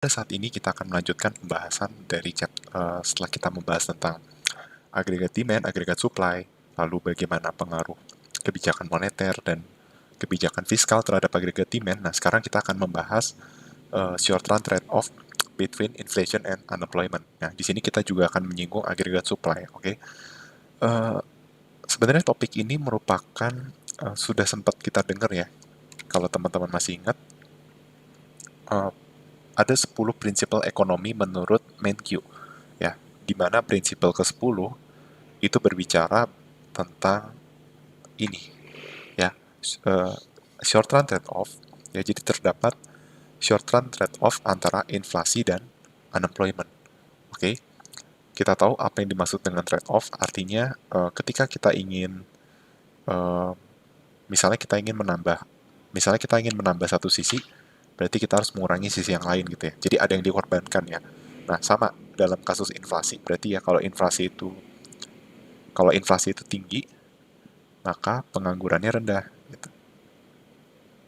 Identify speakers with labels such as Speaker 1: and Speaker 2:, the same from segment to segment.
Speaker 1: Pada saat ini kita akan melanjutkan pembahasan dari setelah kita membahas tentang agregat demand, agregat supply, lalu bagaimana pengaruh kebijakan moneter dan kebijakan fiskal terhadap agregat demand. Nah, sekarang kita akan membahas short run trade-off between inflation and unemployment. Nah, di sini kita juga akan menyinggung agregat supply, oke? Uh, Sebenarnya topik ini merupakan sudah sempat kita dengar ya. Kalau teman-teman masih ingat, uh, ada 10 prinsipal ekonomi menurut Menkyu, ya, di mana prinsipal ke-10 itu berbicara tentang ini, ya, uh, short run trade-off, ya, jadi terdapat short run trade-off antara inflasi dan unemployment, oke? Kita tahu apa yang dimaksud dengan trade-off, artinya ketika kita ingin, uh, misalnya kita ingin menambah satu sisi, berarti kita harus mengurangi sisi yang lain gitu ya. Jadi ada yang dikorbankan ya. Nah, sama dalam kasus inflasi. Berarti ya kalau inflasi itu tinggi, maka penganggurannya rendah gitu.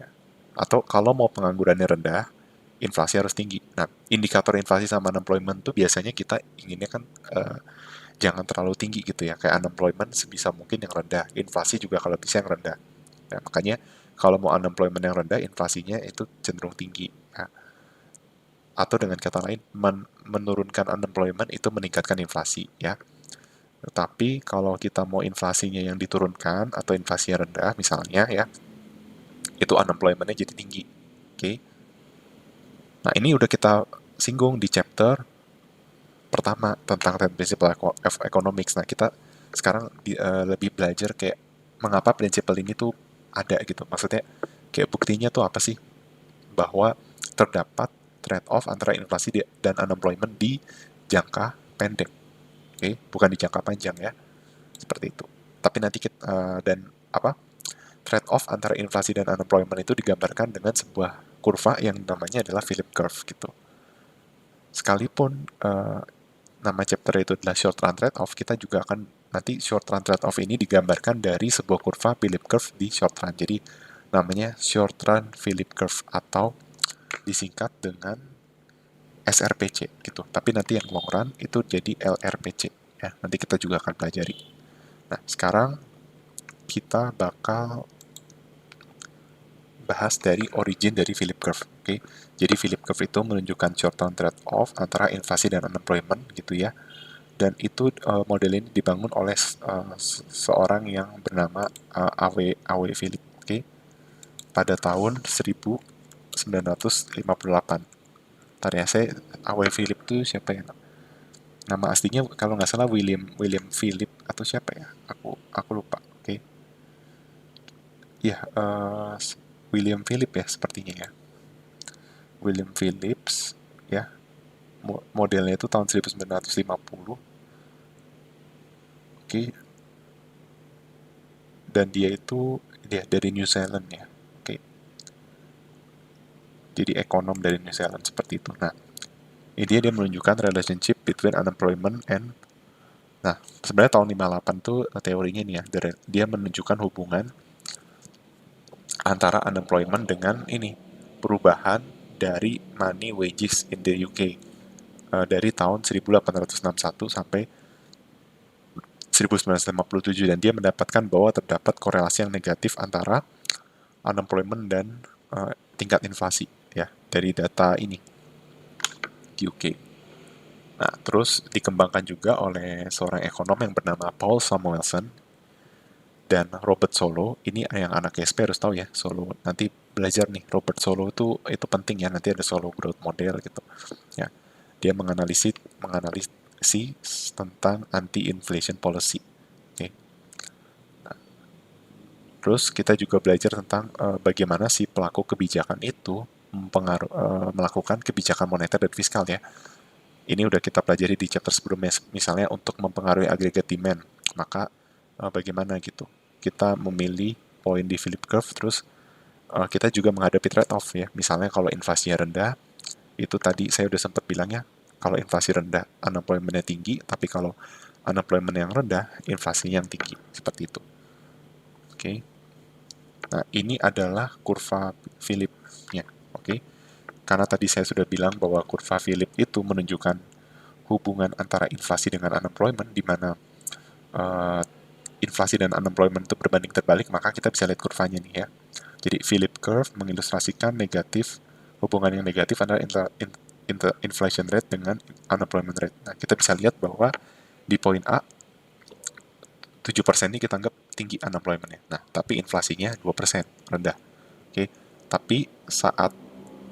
Speaker 1: Ya. Atau kalau mau penganggurannya rendah, inflasi harus tinggi. Nah, indikator inflasi sama unemployment tuh biasanya kita inginnya kan jangan terlalu tinggi gitu ya. Kayak unemployment sebisa mungkin yang rendah, inflasi juga kalau bisa yang rendah. Nah, makanya kalau mau unemployment yang rendah, inflasinya itu cenderung tinggi. Nah, atau dengan kata lain, menurunkan unemployment itu meningkatkan inflasi ya. Tetapi kalau kita mau inflasinya yang diturunkan atau inflasinya rendah misalnya ya, itu unemployment-nya jadi tinggi. Oke. Nah, ini udah kita singgung di chapter pertama tentang 10 Principle of Economics. Nah, kita sekarang lebih belajar kayak mengapa prinsipal ini tuh ada gitu. Maksudnya kayak buktinya tuh apa sih bahwa terdapat trade-off antara inflasi dan unemployment di jangka pendek. Oke, bukan di jangka panjang ya. Seperti itu. Tapi nanti kita dan apa? Trade-off antara inflasi dan unemployment itu digambarkan dengan sebuah kurva yang namanya adalah Philip curve gitu. Sekalipun nama chapter itu adalah short run trade-off, kita juga akan nanti short run trade-off ini digambarkan dari sebuah kurva Philip curve di short run. Jadi namanya short run Philip curve atau disingkat dengan SRPC gitu. Tapi nanti yang long run itu jadi LRPC ya. Nanti kita juga akan pelajari. Nah, sekarang kita bakal bahas dari origin dari Philip curve. Oke. Jadi Philip curve itu menunjukkan short term trade-off antara inflasi dan unemployment gitu ya. Dan itu model ini dibangun oleh seorang yang bernama A.W. Philip, oke, pada tahun 1958. Ntar ya, A.W. Philip itu siapa ya? Nama aslinya kalau nggak salah William Philip atau siapa ya? Aku lupa. Oke. Ya, William Philip ya sepertinya ya. William Phillips ya. Modelnya itu tahun 1950. Oke. Dan dia dari New Zealand ya. Oke. Jadi ekonom dari New Zealand seperti itu. Nah, ini dia menunjukkan relationship between unemployment and. Nah, sebenarnya tahun 58 tuh teorinya ini ya, dia menunjukkan hubungan antara unemployment dengan ini, perubahan dari money wages in the UK dari tahun 1861 sampai 1957, dan dia mendapatkan bahwa terdapat korelasi yang negatif antara unemployment dan tingkat inflasi ya dari data ini di UK. Nah, terus dikembangkan juga oleh seorang ekonom yang bernama Paul Samuelson dan Robert Solow. Ini yang anak SP harus tahu ya, Solow. Nanti belajar nih, Robert Solow itu penting ya, nanti ada Solow growth model gitu. Ya, dia menganalisis tentang anti-inflation policy. Oke. Nah, terus kita juga belajar tentang bagaimana si pelaku kebijakan itu melakukan kebijakan moneter dan fiskal ya. Ini udah kita pelajari di chapter sebelumnya, misalnya untuk mempengaruhi agregat demand, maka bagaimana gitu. Kita memilih poin di Philip curve, terus kita juga menghadapi trade-off ya. Misalnya kalau inflasinya rendah, itu tadi saya udah sempat bilang ya, kalau inflasi rendah, unemployment-nya tinggi, tapi kalau unemployment yang rendah, inflasinya yang tinggi. Seperti itu. Oke. Nah, ini adalah kurva Philip-nya. Oke. Karena tadi saya sudah bilang bahwa kurva Philip itu menunjukkan hubungan antara inflasi dengan unemployment, di mana uh, inflasi dan unemployment itu berbanding terbalik, maka kita bisa lihat kurvanya nih ya. Jadi Philip curve mengilustrasikan hubungan yang negatif antara inflation rate dengan unemployment rate. Nah, kita bisa lihat bahwa di poin A, 7% ini kita anggap tinggi unemployment-nya. Nah, tapi inflasinya 2%, rendah. Oke, tapi saat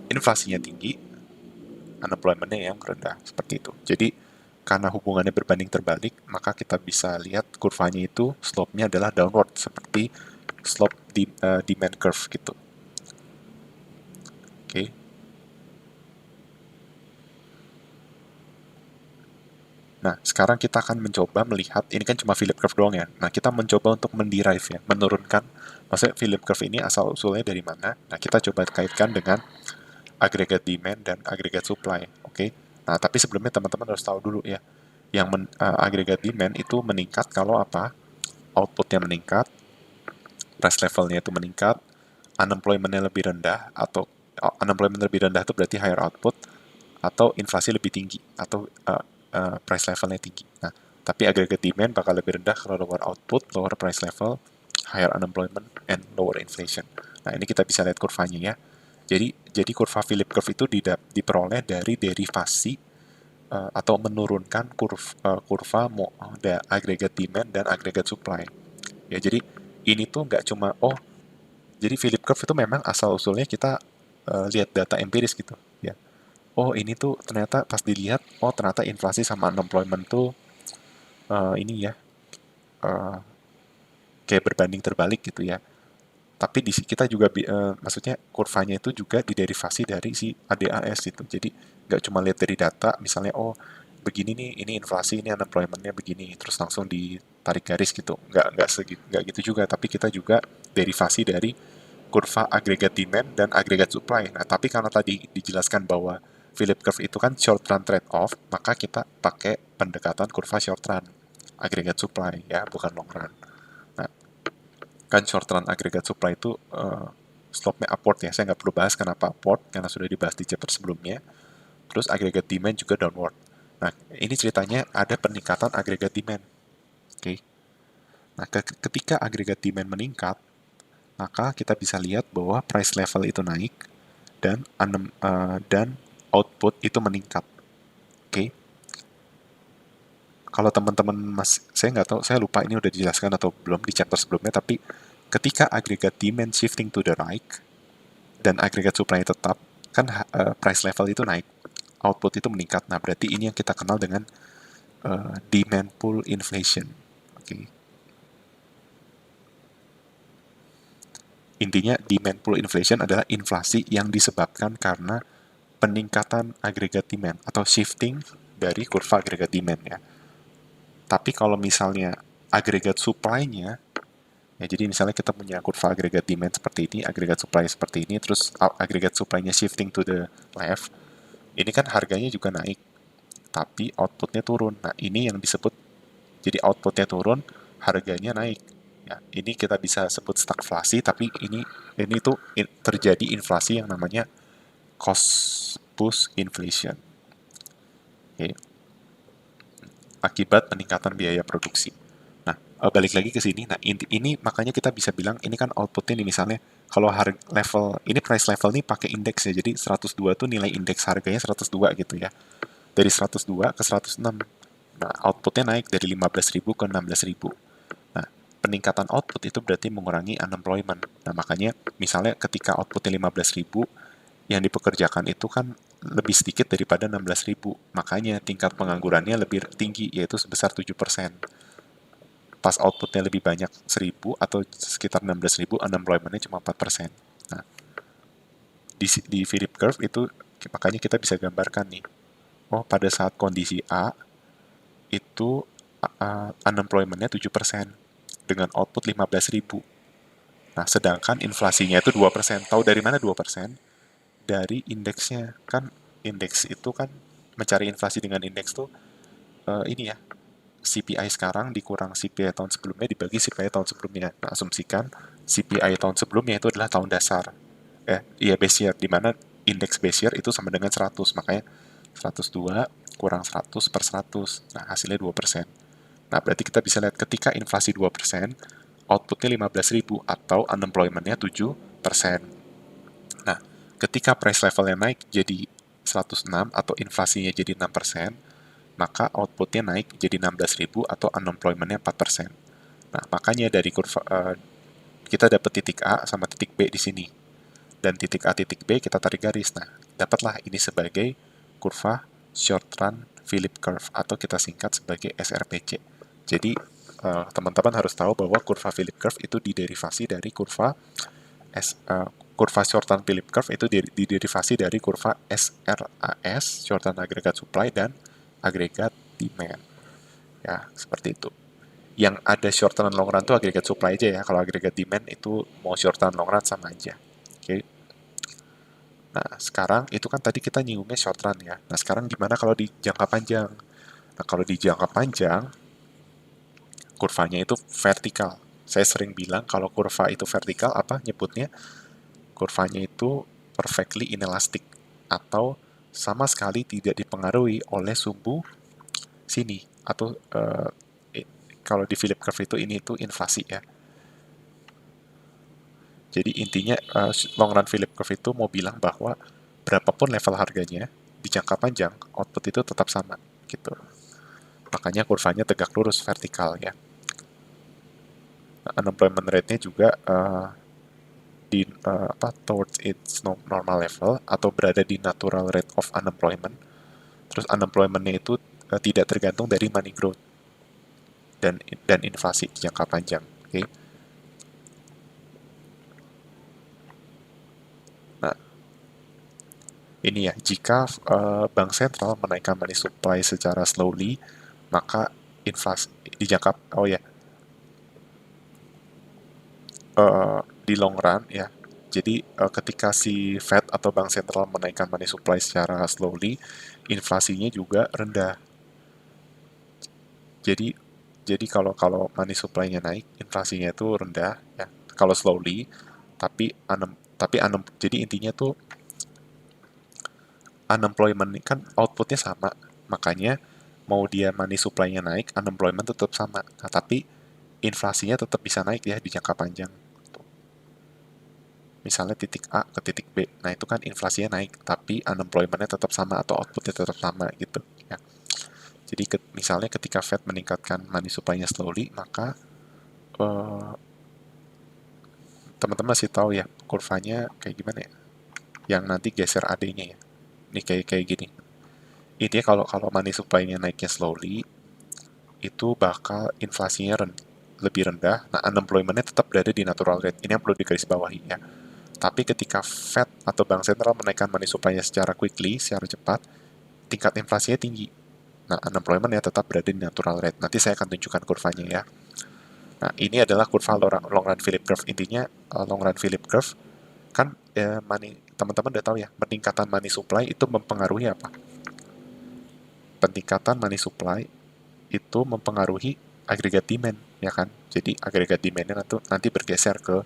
Speaker 1: inflasinya tinggi, unemployment-nya yang rendah, seperti itu. Jadi, karena hubungannya berbanding terbalik, maka kita bisa lihat kurvanya itu slope-nya adalah downward, seperti slope di demand curve gitu. Oke. Nah, sekarang kita akan mencoba melihat, ini kan cuma Philip curve doang ya. Nah, kita mencoba untuk menderive ya, menurunkan, maksudnya Philip curve ini asal-usulnya dari mana. Nah, kita coba kaitkan dengan agregat demand dan agregat supply. Oke. Nah, tapi sebelumnya teman-teman harus tahu dulu ya, yang agregat demand itu meningkat kalau apa? Outputnya meningkat, price levelnya itu meningkat, unemployment-nya lebih rendah, atau unemployment lebih rendah itu berarti higher output, atau inflasi lebih tinggi, atau price levelnya tinggi. Nah, tapi aggregate demand bakal lebih rendah kalau lower output, lower price level, higher unemployment, and lower inflation. Nah, ini kita bisa lihat kurvanya ya. Jadi kurva Philip curve itu diperoleh dari derivasi atau menurunkan kurva agregat demand dan agregat supply. Ya, jadi ini tuh nggak cuma jadi Philip curve itu memang asal usulnya kita lihat data empiris gitu ya. Oh, ini tuh ternyata pas dilihat, oh ternyata inflasi sama unemployment tuh ini ya eh, kayak berbanding terbalik gitu ya. Tapi kita juga maksudnya kurvanya itu juga diderivasi dari si ADAS gitu. Jadi nggak cuma lihat dari data, misalnya begini nih, ini inflasi, ini unemploymentnya begini, terus langsung ditarik garis gitu. Nggak gitu juga. Tapi kita juga derivasi dari kurva agregat demand dan agregat supply. Nah, tapi karena tadi dijelaskan bahwa Philip curve itu kan short run trade off, maka kita pakai pendekatan kurva short run agregat supply ya, bukan long run. Nah, kan short run agregat supply itu slope-nya upward ya. Saya nggak perlu bahas kenapa upward, karena sudah dibahas di chapter sebelumnya. Terus agregat demand juga downward. Nah, ini ceritanya ada peningkatan agregat demand. Oke. Okay. Nah, ketika agregat demand meningkat, maka kita bisa lihat bahwa price level itu naik dan dan output itu meningkat. Oke. Okay. Kalau teman-teman saya nggak tahu, saya lupa ini udah dijelaskan atau belum di chapter sebelumnya, tapi ketika agregat demand shifting to the right dan agregat supply tetap, kan price level itu naik, output itu meningkat. Nah, berarti ini yang kita kenal dengan demand pull inflation. Oke. Okay. Intinya demand pull inflation adalah inflasi yang disebabkan karena peningkatan agregat demand atau shifting dari kurva agregat demand ya. Tapi kalau misalnya agregat supply-nya, ya jadi misalnya kita punya kurva agregat demand seperti ini, agregat supply seperti ini, terus agregat supply-nya shifting to the left, ini kan harganya juga naik, tapi outputnya turun. Nah, ini yang disebut, jadi outputnya turun, harganya naik. Ya, ini kita bisa sebut stagflasi, tapi ini tuh terjadi inflasi yang namanya cost push inflation. Oke. Akibat peningkatan biaya produksi. Nah, balik lagi ke sini. Nah, ini makanya kita bisa bilang ini kan outputnya nih misalnya kalau harga level ini price level nih pakai indeks ya. Jadi 102 tuh nilai indeks harganya 102 gitu ya. Dari 102 ke 106. Nah, outputnya naik dari 15.000 ke 16.000. Nah, peningkatan output itu berarti mengurangi unemployment. Nah, makanya misalnya ketika outputnya 15.000, yang dipekerjakan itu kan lebih sedikit daripada 16.000. Makanya tingkat penganggurannya lebih tinggi, yaitu sebesar 7%. Pas outputnya lebih banyak 1.000 atau sekitar 16.000, unemployment-nya cuma 4%. Nah, di Philip curve itu makanya kita bisa gambarkan nih. Oh, pada saat kondisi A itu unemployment-nya 7% dengan output 15.000. Nah, sedangkan inflasinya itu 2%. Tahu dari mana 2%? Dari indeksnya. Kan indeks itu kan mencari inflasi dengan indeks tuh ini ya, CPI sekarang dikurang CPI tahun sebelumnya dibagi CPI tahun sebelumnya. Nah, asumsikan CPI tahun sebelumnya itu adalah tahun dasar. Iya base year, di mana indeks Bezier itu sama dengan 100, makanya 102 kurang 100 per 100. Nah, hasilnya 2%. Nah, berarti kita bisa lihat ketika inflasi 2%, outputnya 15.000 atau unemployment-nya 7%. Nah, ketika price levelnya naik jadi 106 atau inflasinya jadi 6%, maka outputnya naik jadi 16.000 atau unemployment-nya 4%. Nah, makanya dari kurva kita dapat titik A sama titik B di sini. Dan titik A, titik B kita tarik garis. Nah, dapatlah ini sebagai kurva short run Philip curve atau kita singkat sebagai SRPC. Jadi, teman-teman harus tahu bahwa kurva Philip curve itu diderivasi dari kurva short run Philip curve itu diderivasi dari kurva SRAS, short run aggregate supply, dan agregat demand. Ya, seperti itu. Yang ada short run long run itu agregat supply aja ya. Kalau agregat demand itu mau short run long run sama aja. Oke. Nah, sekarang itu kan tadi kita nyingungnya short run ya. Nah, sekarang gimana kalau di jangka panjang? Nah, kalau di jangka panjang, kurvanya itu vertikal. Saya sering bilang kalau kurva itu vertikal, apa nyebutnya? Kurvanya itu perfectly inelastic atau sama sekali tidak dipengaruhi oleh sumbu sini atau kalau di Philip curve itu ini itu inflasi ya. Jadi intinya long run Philip curve itu mau bilang bahwa berapapun level harganya di jangka panjang output itu tetap sama gitu. Makanya kurvanya tegak lurus vertikal ya. Nah, unemployment rate-nya juga di towards its normal level atau berada di natural rate of unemployment. Terus unemployment-nya itu tidak tergantung dari money growth dan inflasi di jangka panjang. Oke. Nah, ini ya, jika bank sentral menaikkan money supply secara slowly, maka inflasi di jangka di long run ya. Jadi ketika si Fed atau bank sentral menaikkan money supply secara slowly, inflasinya juga rendah. Jadi kalau money supply-nya naik, inflasinya itu rendah ya. Kalau slowly, jadi intinya tuh unemployment kan outputnya sama, makanya mau dia money supply-nya naik, unemployment tetap sama. Nah, tapi inflasinya tetap bisa naik ya di jangka panjang. Misalnya titik A ke titik B, nah itu kan inflasinya naik, tapi unemployment-nya tetap sama atau outputnya tetap sama gitu. Ya. Jadi misalnya ketika Fed meningkatkan money supply-nya slowly, maka eh, teman-teman masih tahu ya kurvanya kayak gimana ya? Yang nanti geser AD-nya ya. Ini kayak gini. Intinya kalau kalau money supply-nya naiknya slowly, itu bakal inflasinya lebih rendah. Nah, unemployment-nya tetap berada di natural rate. Ini yang perlu digarisbawahi ya. Tapi ketika Fed atau bank sentral menaikkan money supply-nya secara quickly, secara cepat, tingkat inflasinya tinggi. Nah, unemployment ya tetap berada di natural rate. Nanti saya akan tunjukkan kurvanya ya. Nah, ini adalah kurva long run Philip curve. Intinya, long run Philip curve, kan teman-teman udah tahu ya, peningkatan money supply itu mempengaruhi apa? Peningkatan money supply itu mempengaruhi agregat demand, ya kan? Jadi agregat demandnya nanti bergeser ke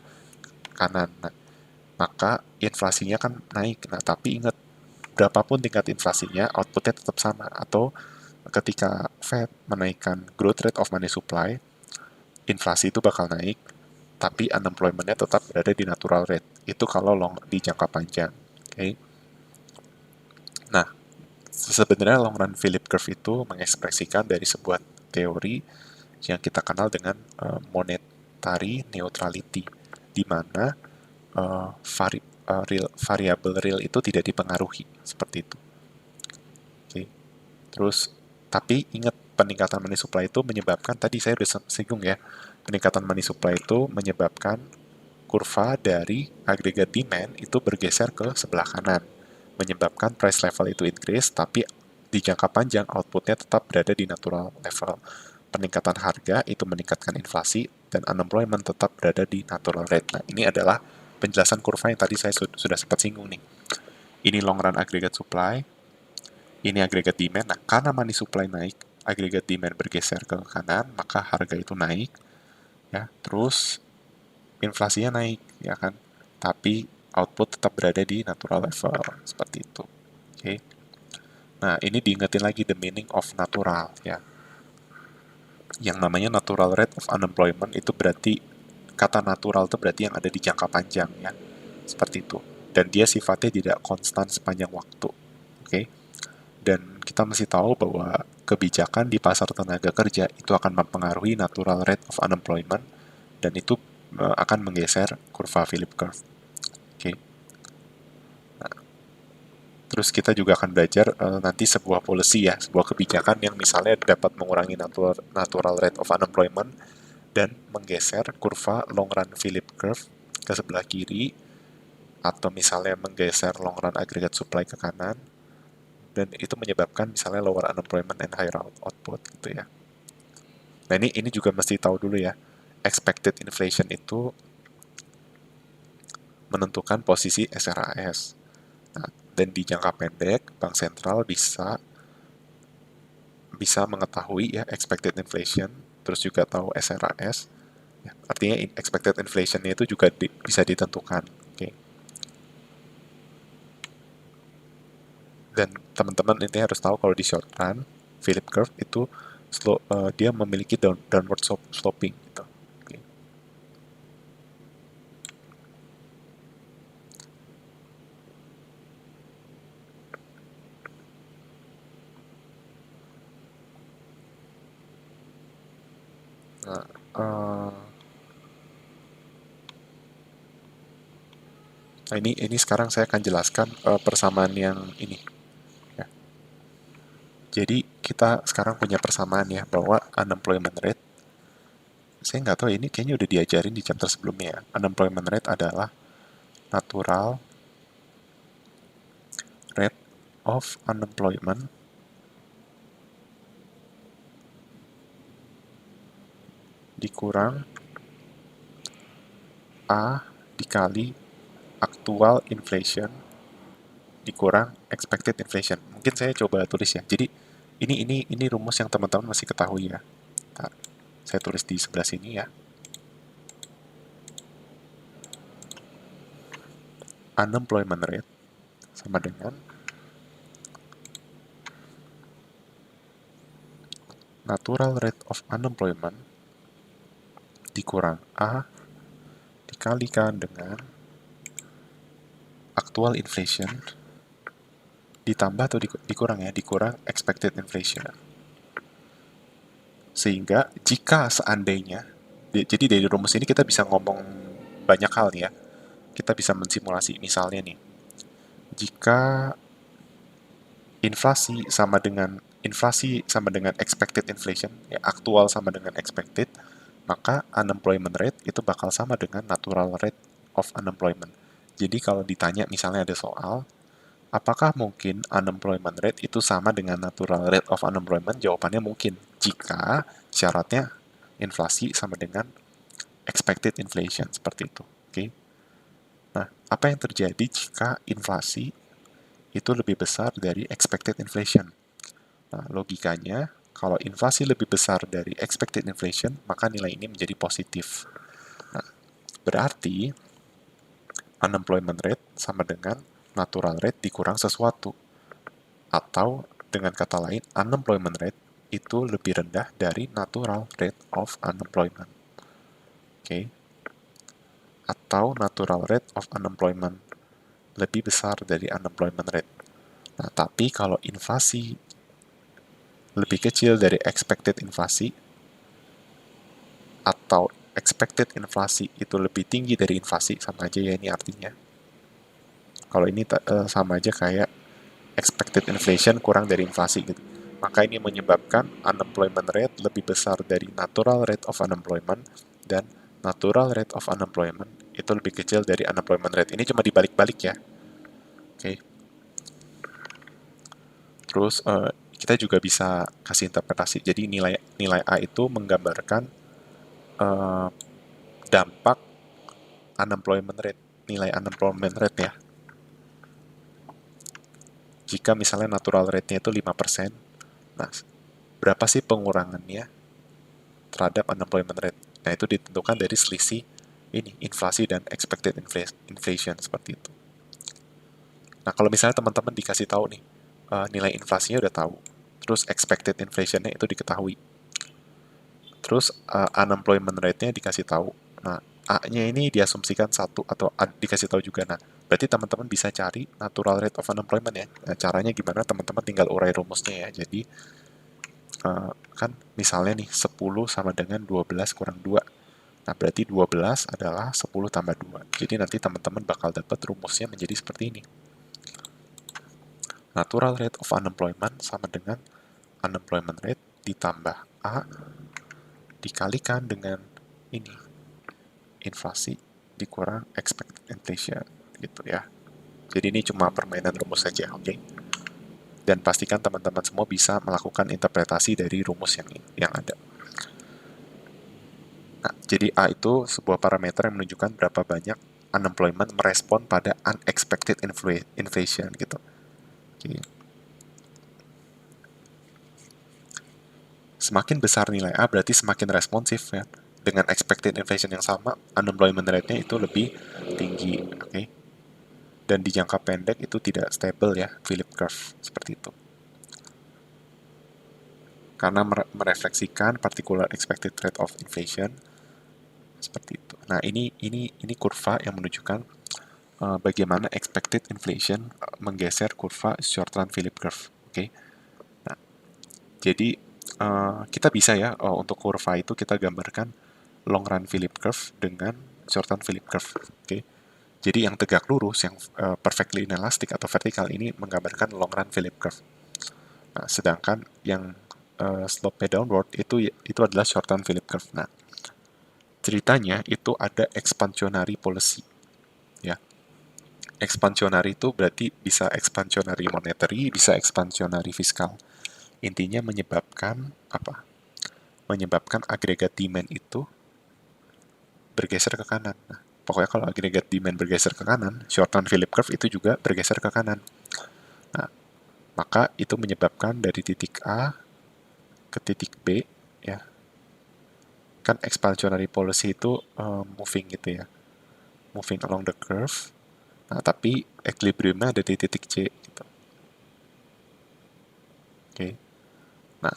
Speaker 1: kanan. Nah, maka inflasinya kan naik. Nah, tapi ingat, berapapun tingkat inflasinya, outputnya tetap sama. Atau ketika Fed menaikkan growth rate of money supply, inflasi itu bakal naik, tapi unemployment-nya tetap berada di natural rate. Itu kalau di jangka panjang. Oke. Okay? Nah, sebenarnya long run Philip curve itu mengekspresikan dari sebuah teori yang kita kenal dengan monetary neutrality, di mana variabel real itu tidak dipengaruhi seperti itu. Oke. Terus, tapi ingat peningkatan money supply itu menyebabkan, tadi saya sudah singgung ya, peningkatan money supply itu menyebabkan kurva dari agregat demand itu bergeser ke sebelah kanan, menyebabkan price level itu increase, tapi di jangka panjang outputnya tetap berada di natural level. Peningkatan harga itu meningkatkan inflasi, dan unemployment tetap berada di natural rate. Nah, ini adalah penjelasan kurva yang tadi saya sudah sempat singgung nih. Ini long run aggregate supply, ini agregat demand. Nah, karena money supply naik, agregat demand bergeser ke kanan, maka harga itu naik, ya. Terus inflasinya naik, ya kan. Tapi output tetap berada di natural level, seperti itu. Oke. Nah, ini diingetin lagi the meaning of natural, ya. Yang namanya natural rate of unemployment itu berarti, kata natural itu berarti yang ada di jangka panjang, ya. Seperti itu. Dan dia sifatnya tidak konstan sepanjang waktu. Oke. Dan kita mesti tahu bahwa kebijakan di pasar tenaga kerja itu akan mempengaruhi natural rate of unemployment, dan itu akan menggeser kurva Philip curve. Oke. Terus kita juga akan belajar nanti sebuah policy, ya, sebuah kebijakan yang misalnya dapat mengurangi natural rate of unemployment dan menggeser kurva long run Philip curve ke sebelah kiri, atau misalnya menggeser long run aggregate supply ke kanan, dan itu menyebabkan misalnya lower unemployment and higher output, gitu ya. Nah, ini juga mesti tahu dulu, ya, expected inflation itu menentukan posisi SRAS. Nah, dan di jangka pendek, bank sentral bisa mengetahui, ya, expected inflation, terus juga tahu SRAS. Ya, artinya expected inflation itu juga bisa ditentukan. Oke. Dan teman-teman ini harus tahu kalau di short run, Philip curve itu dia memiliki downward sloping, gitu. Oke. Nah, ini sekarang saya akan jelaskan persamaan yang ini. Ya. Jadi kita sekarang punya persamaan, ya, bahwa unemployment rate, saya nggak tahu ini kayaknya udah diajarin di chapter sebelumnya, ya. Unemployment rate adalah natural rate of unemployment dikurang A dikali actual inflation dikurang expected inflation. Mungkin saya coba tulis, ya. Jadi ini rumus yang teman-teman masih ketahui, ya. Nah, saya tulis di sebelah sini, ya. Unemployment rate sama dengan natural rate of unemployment dikurang A dikalikan dengan actual inflation ditambah atau dikurang, ya, dikurang expected inflation. Sehingga jika seandainya, jadi dari rumus ini kita bisa ngomong banyak hal, nih, ya. Kita bisa mensimulasi, misalnya nih, jika inflasi sama dengan expected inflation, ya, aktual sama dengan expected, maka unemployment rate itu bakal sama dengan natural rate of unemployment. Jadi kalau ditanya misalnya ada soal, apakah mungkin unemployment rate itu sama dengan natural rate of unemployment? Jawabannya mungkin, jika syaratnya inflasi sama dengan expected inflation, seperti itu. Oke. Nah, apa yang terjadi jika inflasi itu lebih besar dari expected inflation? Nah, logikanya, kalau inflasi lebih besar dari expected inflation, maka nilai ini menjadi positif. Nah, berarti unemployment rate sama dengan natural rate dikurang sesuatu. Atau dengan kata lain, unemployment rate itu lebih rendah dari natural rate of unemployment. Oke. Atau natural rate of unemployment lebih besar dari unemployment rate. Nah, tapi kalau inflasi lebih kecil dari expected inflasi, atau expected inflasi itu lebih tinggi dari inflasi, sama aja, ya, ini artinya. Kalau ini sama aja kayak expected inflation kurang dari inflasi, gitu. Maka ini menyebabkan unemployment rate lebih besar dari natural rate of unemployment, dan natural rate of unemployment itu lebih kecil dari unemployment rate. Ini cuma dibalik-balik, ya. Oke. Terus kita juga bisa kasih interpretasi. Jadi nilai A itu menggambarkan dampak unemployment rate, nilai unemployment rate, ya. Jika misalnya natural rate-nya itu 5%, nah, berapa sih pengurangannya terhadap unemployment rate? Nah, itu ditentukan dari selisih ini inflasi dan expected inflation seperti itu. Nah, kalau misalnya teman-teman dikasih tahu nih, nilai inflasinya udah tahu, terus expected inflation-nya itu diketahui, terus unemployment rate-nya dikasih tahu. Nah, A-nya ini diasumsikan 1 atau dikasih tahu juga. Nah, berarti teman-teman bisa cari natural rate of unemployment ya. Nah, caranya gimana? Teman-teman tinggal urai rumusnya ya. Jadi, kan misalnya nih 10 sama dengan 12 kurang 2. Nah, berarti 12 adalah 10 tambah 2. Jadi nanti teman-teman bakal dapat rumusnya menjadi seperti ini. Natural rate of unemployment sama dengan unemployment rate ditambah A dikalikan dengan ini, inflasi dikurang expected inflation, gitu ya. Jadi ini cuma permainan rumus saja, oke? Dan pastikan teman-teman semua bisa melakukan interpretasi dari rumus yang ada. Nah, jadi A itu sebuah parameter yang menunjukkan berapa banyak unemployment merespon pada unexpected inflation gitu. Oke. Semakin besar nilai A berarti semakin responsif ya. Dengan expected inflation yang sama, unemployment rate-nya itu lebih tinggi, oke? Dan di jangka pendek itu tidak stable ya, Philip curve seperti itu. Karena merefleksikan particular expected rate of inflation seperti itu. Nah, ini kurva yang menunjukkan bagaimana expected inflation menggeser kurva short run Philip curve. Oke. Nah, jadi kita bisa ya untuk kurva itu kita gambarkan long run Philip curve dengan short run Philip curve. Oke. Jadi yang tegak lurus, yang perfectly inelastic atau vertikal ini menggambarkan long run Philip curve. Nah, sedangkan yang slope-nya downward itu adalah short run Philip curve. Nah, ceritanya itu ada expansionary policy. Ya, expansionary itu berarti bisa expansionary monetary, bisa expansionary fiskal. Intinya menyebabkan apa? Menyebabkan agregat demand itu bergeser ke kanan. Nah, pokoknya kalau agregat demand bergeser ke kanan, short run Philip curve itu juga bergeser ke kanan. Nah, maka itu menyebabkan dari titik A ke titik B, ya, kan expansionary policy itu moving gitu ya, moving along the curve. Nah, tapi equilibriumnya ada di titik C gitu. Oke. Nah,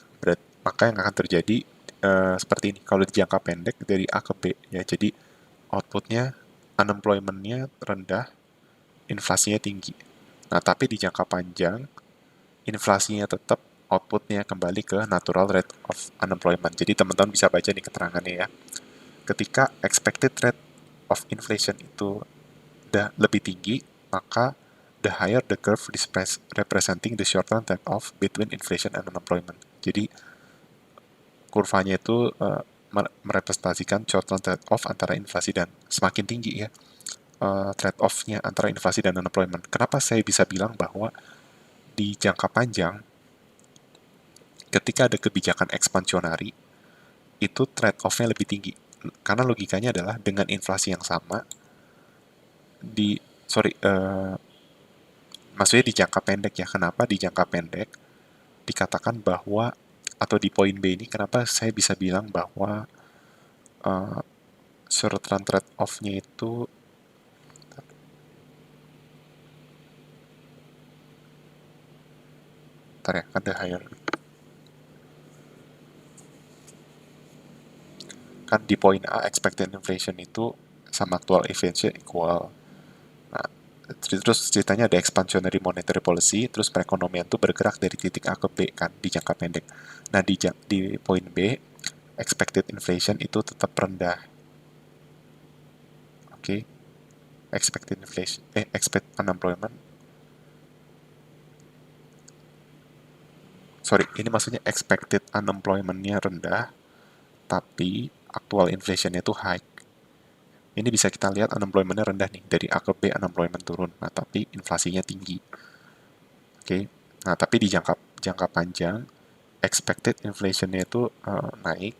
Speaker 1: maka yang akan terjadi seperti ini. Kalau di jangka pendek dari A ke B ya, jadi outputnya unemployment-nya rendah, inflasinya tinggi. Nah, tapi di jangka panjang inflasinya tetap, outputnya kembali ke natural rate of unemployment. Jadi teman-teman bisa baca nih keterangannya ya. Ketika expected rate of inflation itu udah lebih tinggi, maka the higher the curve representing the short run trade-off between inflation and unemployment. Jadi kurvanya itu merepresentasikan short run trade-off antara inflasi dan semakin tinggi ya trade-off-nya antara inflasi dan unemployment. Kenapa saya bisa bilang bahwa di jangka panjang ketika ada kebijakan ekspansionari itu trade-off-nya lebih tinggi. Karena logikanya adalah dengan inflasi yang sama maksudnya di jangka pendek ya. Kenapa di jangka pendek dikatakan bahwa, atau di poin B ini kenapa saya bisa bilang bahwa short run trade-off-nya itu ada higher. Kan di poin A expected inflation itu sama actual inflation equal. Nah, terus ceritanya ada expansionary monetary policy, terus perekonomian itu bergerak dari titik A ke B kan di jangka pendek. Nah, di poin B expected inflation itu tetap rendah. Oke. Expected inflation expected unemployment. Ini maksudnya expected unemployment-nya rendah, tapi actual inflation-nya itu high. Ini bisa kita lihat unemployment-nya rendah nih, dari A ke B unemployment turun, nah tapi inflasinya tinggi. Oke. Nah, tapi di jangka panjang expected inflation-nya itu naik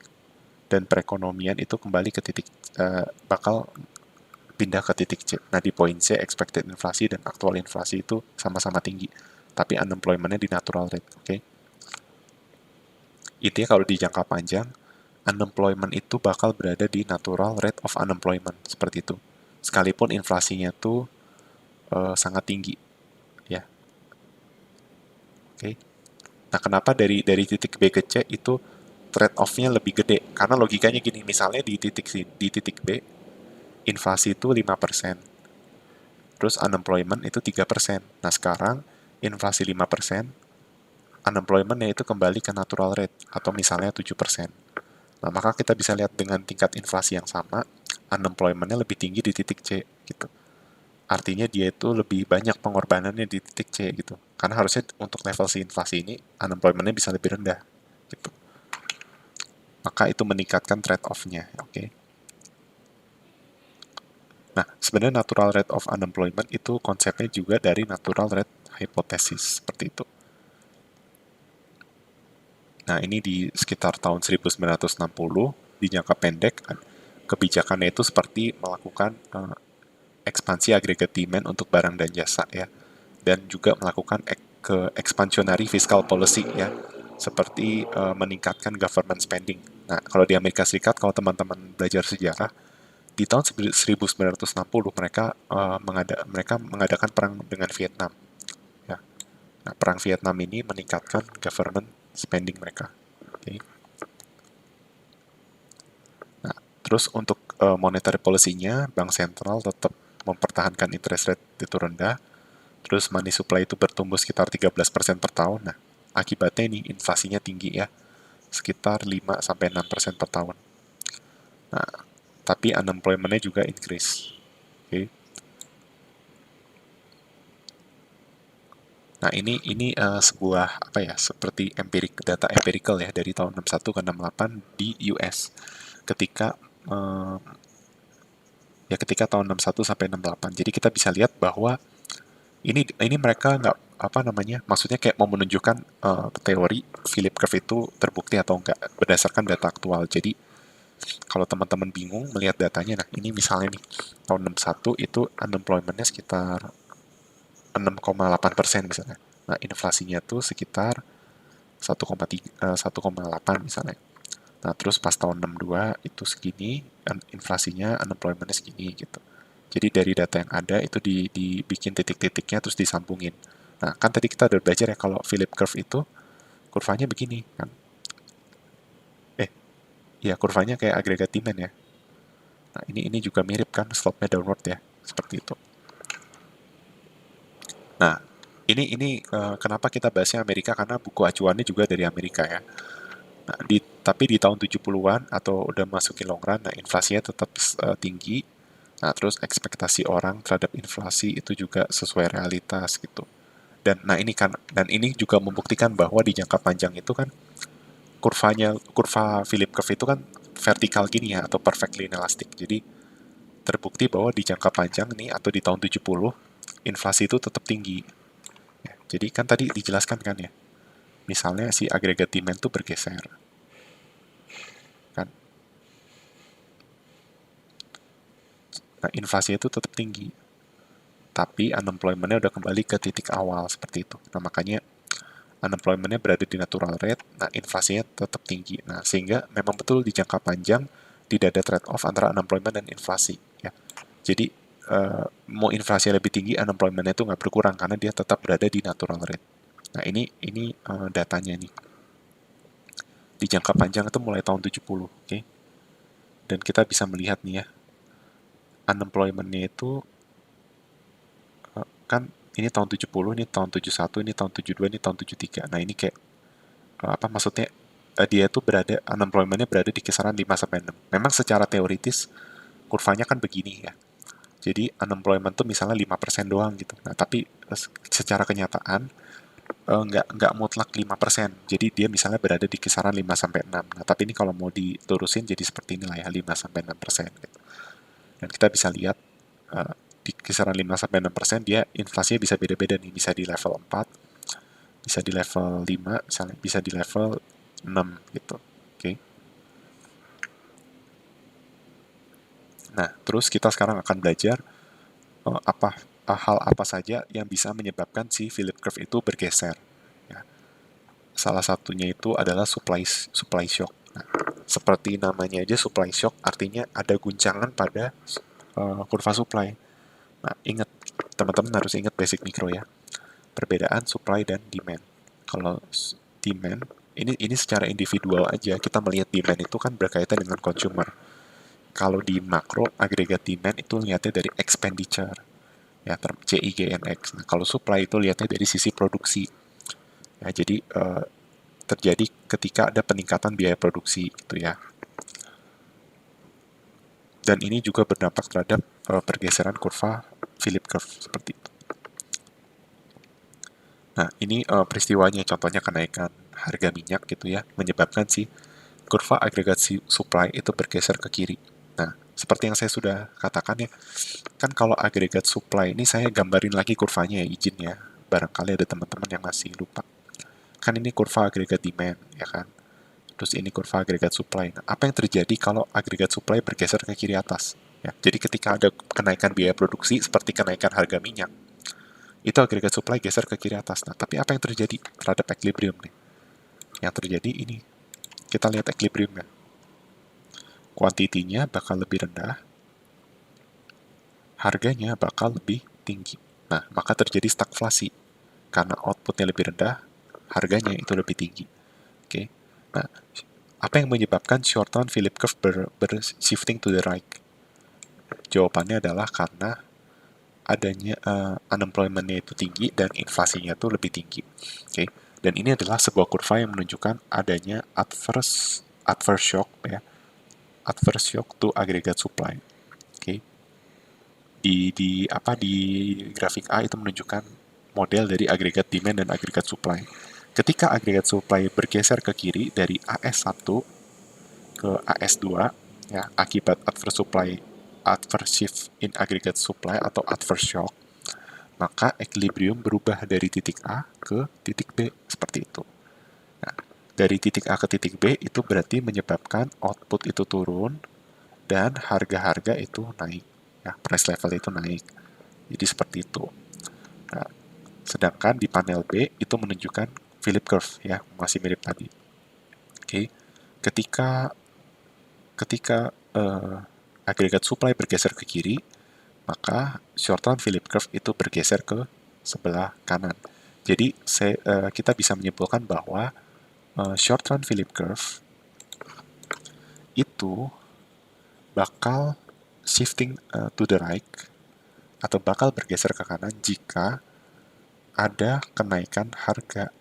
Speaker 1: dan perekonomian itu kembali ke titik bakal pindah ke titik C. Nah, di poin C expected inflasi dan aktual inflasi itu sama-sama tinggi, tapi unemployment-nya di natural rate. Oke. Itu ya kalau di jangka panjang unemployment itu bakal berada di natural rate of unemployment, seperti itu. Sekalipun inflasinya tuh sangat tinggi, ya. Oke. Nah, kenapa dari titik B ke C itu trade off-nya lebih gede? Karena logikanya gini, misalnya di titik B, inflasi itu 5%, terus unemployment itu 3%. Nah, sekarang inflasi 5%, unemployment-nya itu kembali ke natural rate, atau misalnya 7%. Nah, maka kita bisa lihat dengan tingkat inflasi yang sama, unemployment-nya lebih tinggi di titik C, gitu. Artinya dia itu lebih banyak pengorbanannya di titik C, gitu. Karena harusnya untuk level si inflasi ini, unemployment-nya bisa lebih rendah, gitu. Maka itu meningkatkan trade-off-nya, oke. Nah, sebenarnya natural rate of unemployment itu konsepnya juga dari natural rate hypothesis, seperti itu. Nah, ini di sekitar tahun 1960, di jangka pendek, kebijakannya itu seperti melakukan ekspansi aggregate demand untuk barang dan jasa, ya. Dan juga melakukan ke expansionary fiscal policy, ya. Seperti meningkatkan government spending. Nah, kalau di Amerika Serikat, kalau teman-teman belajar sejarah, di tahun 1960 mereka mengadakan perang dengan Vietnam, ya. Nah, perang Vietnam ini meningkatkan government spending mereka. Okay. Nah, terus untuk monetary policy-nya, bank sentral tetap mempertahankan interest rate itu rendah, terus money supply itu bertumbuh sekitar 13% per tahun. Nah, akibatnya ini inflasinya tinggi, ya, sekitar 5-6% per tahun. Nah, tapi unemployment-nya juga increase. Okay. Nah, ini sebuah apa ya, seperti data empirical, ya, dari tahun 61 ke 68 di US. Ketika ketika tahun 61 sampai 68. Jadi kita bisa lihat bahwa ini mereka nggak apa namanya, maksudnya kayak mau menunjukkan teori Philip Curve itu terbukti atau enggak berdasarkan data aktual. Jadi kalau teman-teman bingung melihat datanya, nah ini misalnya nih, tahun 61 itu unemployment-nya sekitar 6,8% misalnya. Nah, inflasinya tuh sekitar 1,8 misalnya. Nah, terus pas tahun 62 itu segini, inflasinya, unemployment-nya segini gitu. Jadi dari data yang ada itu dibikin titik-titiknya terus disambungin. Nah, kan tadi kita udah belajar ya kalau Philip curve itu kurvanya begini kan. Ya kurvanya kayak agregat demand, ya. Nah, ini juga mirip kan, slope-nya downward, ya, seperti itu. Nah, ini kenapa kita bahasnya Amerika, karena buku acuannya juga dari Amerika, ya. Nah, tapi di tahun 70-an atau udah masukin long run, nah inflasinya tetap tinggi. Nah, terus ekspektasi orang terhadap inflasi itu juga sesuai realitas gitu. Dan ini juga membuktikan bahwa di jangka panjang itu kan kurva Philip curve itu kan vertikal gini, ya, atau perfectly inelastic. Jadi terbukti bahwa di jangka panjang nih atau di tahun 70 inflasi itu tetap tinggi. Ya, jadi kan tadi dijelaskan kan, ya. Misalnya si agregat demand tuh bergeser kan. Nah, inflasi itu tetap tinggi. Tapi unemployment-nya udah kembali ke titik awal seperti itu. Nah, makanya unemployment-nya berada di natural rate, nah inflasinya tetap tinggi. Nah, sehingga memang betul di jangka panjang tidak ada trade-off antara unemployment dan inflasi, ya. Jadi, mau inflasi lebih tinggi, unemployment-nya itu nggak berkurang karena dia tetap berada di natural rate. Nah, ini datanya nih. Di jangka panjang itu mulai tahun 70, oke? Okay? Dan kita bisa melihat nih, ya, unemployment-nya itu kan ini tahun 70, ini tahun 71, ini tahun 72, ini tahun 73. Nah, ini kayak apa maksudnya, dia itu unemployment-nya berada di kisaran 5-6. Memang secara teoritis kurvanya kan begini, ya. Jadi unemployment tuh misalnya 5% doang gitu. Nah, tapi secara kenyataan nggak mutlak 5%. Jadi dia misalnya berada di kisaran 5-6. Nah, tapi ini kalau mau diturusin jadi seperti inilah, ya, 5-6% gitu. Dan kita bisa lihat uh, di kisaran 5-6% dia inflasinya bisa beda-beda nih, bisa di level 4, bisa di level 5, misalnya bisa di level 6 gitu. Oke. Okay. Nah, terus kita sekarang akan belajar hal apa saja yang bisa menyebabkan si Philip curve itu bergeser. Ya. Salah satunya itu adalah supply shock. Nah, seperti namanya aja supply shock, artinya ada guncangan pada kurva supply. Nah, ingat, teman-teman harus ingat basic mikro ya. Perbedaan supply dan demand. Kalau demand, ini secara individual aja, kita melihat demand itu kan berkaitan dengan consumer. Kalau di makro, agregat demand itu lihatnya dari expenditure, ya, CIGNX. Nah, kalau supply itu lihatnya dari sisi produksi. Ya, jadi terjadi ketika ada peningkatan biaya produksi gitu ya. Dan ini juga berdampak terhadap pergeseran kurva Philip curve seperti itu. Nah, ini peristiwanya, contohnya kenaikan harga minyak gitu ya, menyebabkan si kurva agregasi supply itu bergeser ke kiri. Nah, seperti yang saya sudah katakan ya, kan kalau agregat supply ini saya gambarin lagi kurvanya ya, izin ya. Barangkali ada teman-teman yang masih lupa. Kan ini kurva agregat demand, ya kan? Terus ini kurva agregat supply. Nah, apa yang terjadi kalau agregat supply bergeser ke kiri atas? Ya, jadi ketika ada kenaikan biaya produksi seperti kenaikan harga minyak, itu agregat supply geser ke kiri atas. Nah, tapi apa yang terjadi terhadap equilibrium nih? Yang terjadi ini, kita lihat equilibriumnya. Kuantitinya bakal lebih rendah, harganya bakal lebih tinggi. Nah, maka terjadi stagflasi. Karena outputnya lebih rendah, harganya itu lebih tinggi. Oke. Nah, apa yang menyebabkan short-term Philip curve shifting to the right? Jawabannya adalah karena adanya unemployment-nya itu tinggi dan inflasinya itu lebih tinggi. Oke. Dan ini adalah sebuah kurva yang menunjukkan adanya adverse shock ya. Adverse shock to aggregate supply. Oke. Di grafik A itu menunjukkan model dari agregat demand dan agregat supply. Ketika agregat supply bergeser ke kiri dari AS1 ke AS2 ya, akibat adverse shift in aggregate supply atau adverse shock, maka equilibrium berubah dari titik A ke titik B seperti itu. Nah, dari titik A ke titik B itu berarti menyebabkan output itu turun dan harga-harga itu naik. Ya, price level itu naik. Jadi seperti itu. Nah, sedangkan di panel B itu menunjukkan Philip curve ya, masih mirip tadi. Oke. Ketika agregat supply bergeser ke kiri, maka short run Philip curve itu bergeser ke sebelah kanan. Jadi kita bisa menyimpulkan bahwa short run Philip curve itu bakal shifting to the right atau bakal bergeser ke kanan jika ada kenaikan harga.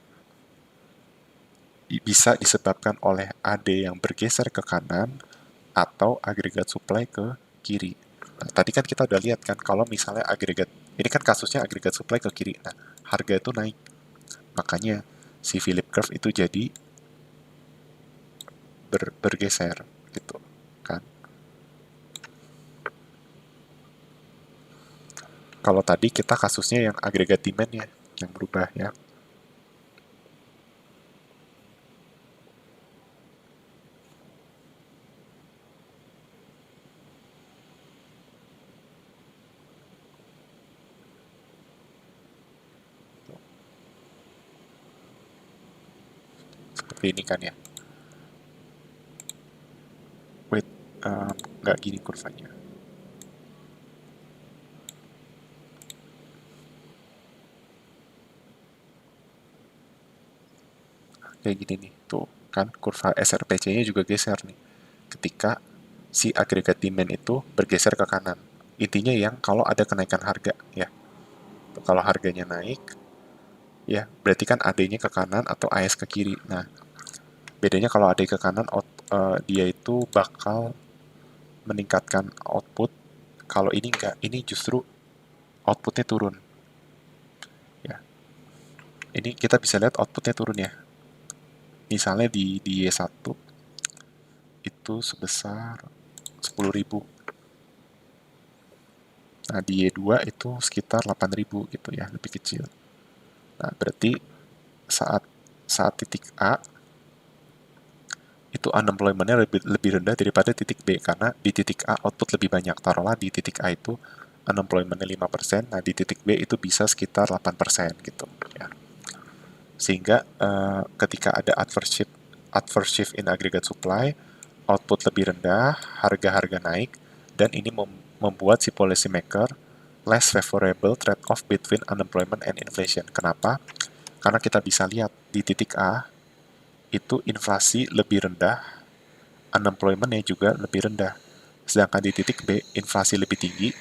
Speaker 1: Bisa disebabkan oleh AD yang bergeser ke kanan atau agregat supply ke kiri. Nah, tadi kan kita udah lihat kan kalau misalnya agregat, ini kan kasusnya agregat supply ke kiri. Nah, harga itu naik. Makanya si Philip curve itu jadi bergeser gitu kan. Kalau tadi kita kasusnya yang agregat demand ya, yang berubah ya. Seperti ini kan ya. Wait, nggak gini kurvanya. Kayak gini nih, tuh kan kurva SRPC-nya juga geser nih. Ketika si agregat demand itu bergeser ke kanan. Intinya yang kalau ada kenaikan harga ya. Kalau harganya naik, ya berarti kan AD-nya ke kanan atau AS ke kiri. Nah, bedanya kalau AD ke kanan, dia itu bakal meningkatkan output. Kalau ini enggak, ini justru outputnya turun. Ya, ini kita bisa lihat outputnya turun ya. Misalnya di Y1 itu sebesar 10.000. Nah, di Y2 itu sekitar 8.000 gitu ya, lebih kecil. Nah, berarti saat saat titik A itu unemployment-nya lebih rendah daripada titik B karena di titik A output lebih banyak. Taruhlah di titik A itu unemployment-nya 5%, nah di titik B itu bisa sekitar 8% gitu ya. Sehingga ketika ada adverse shift in aggregate supply, output lebih rendah, harga-harga naik, dan ini membuat si policy maker less favorable trade-off between unemployment and inflation. Kenapa? Karena kita bisa lihat di titik A, itu inflasi lebih rendah, unemployment-nya juga lebih rendah. Sedangkan di titik B, inflasi lebih tinggi,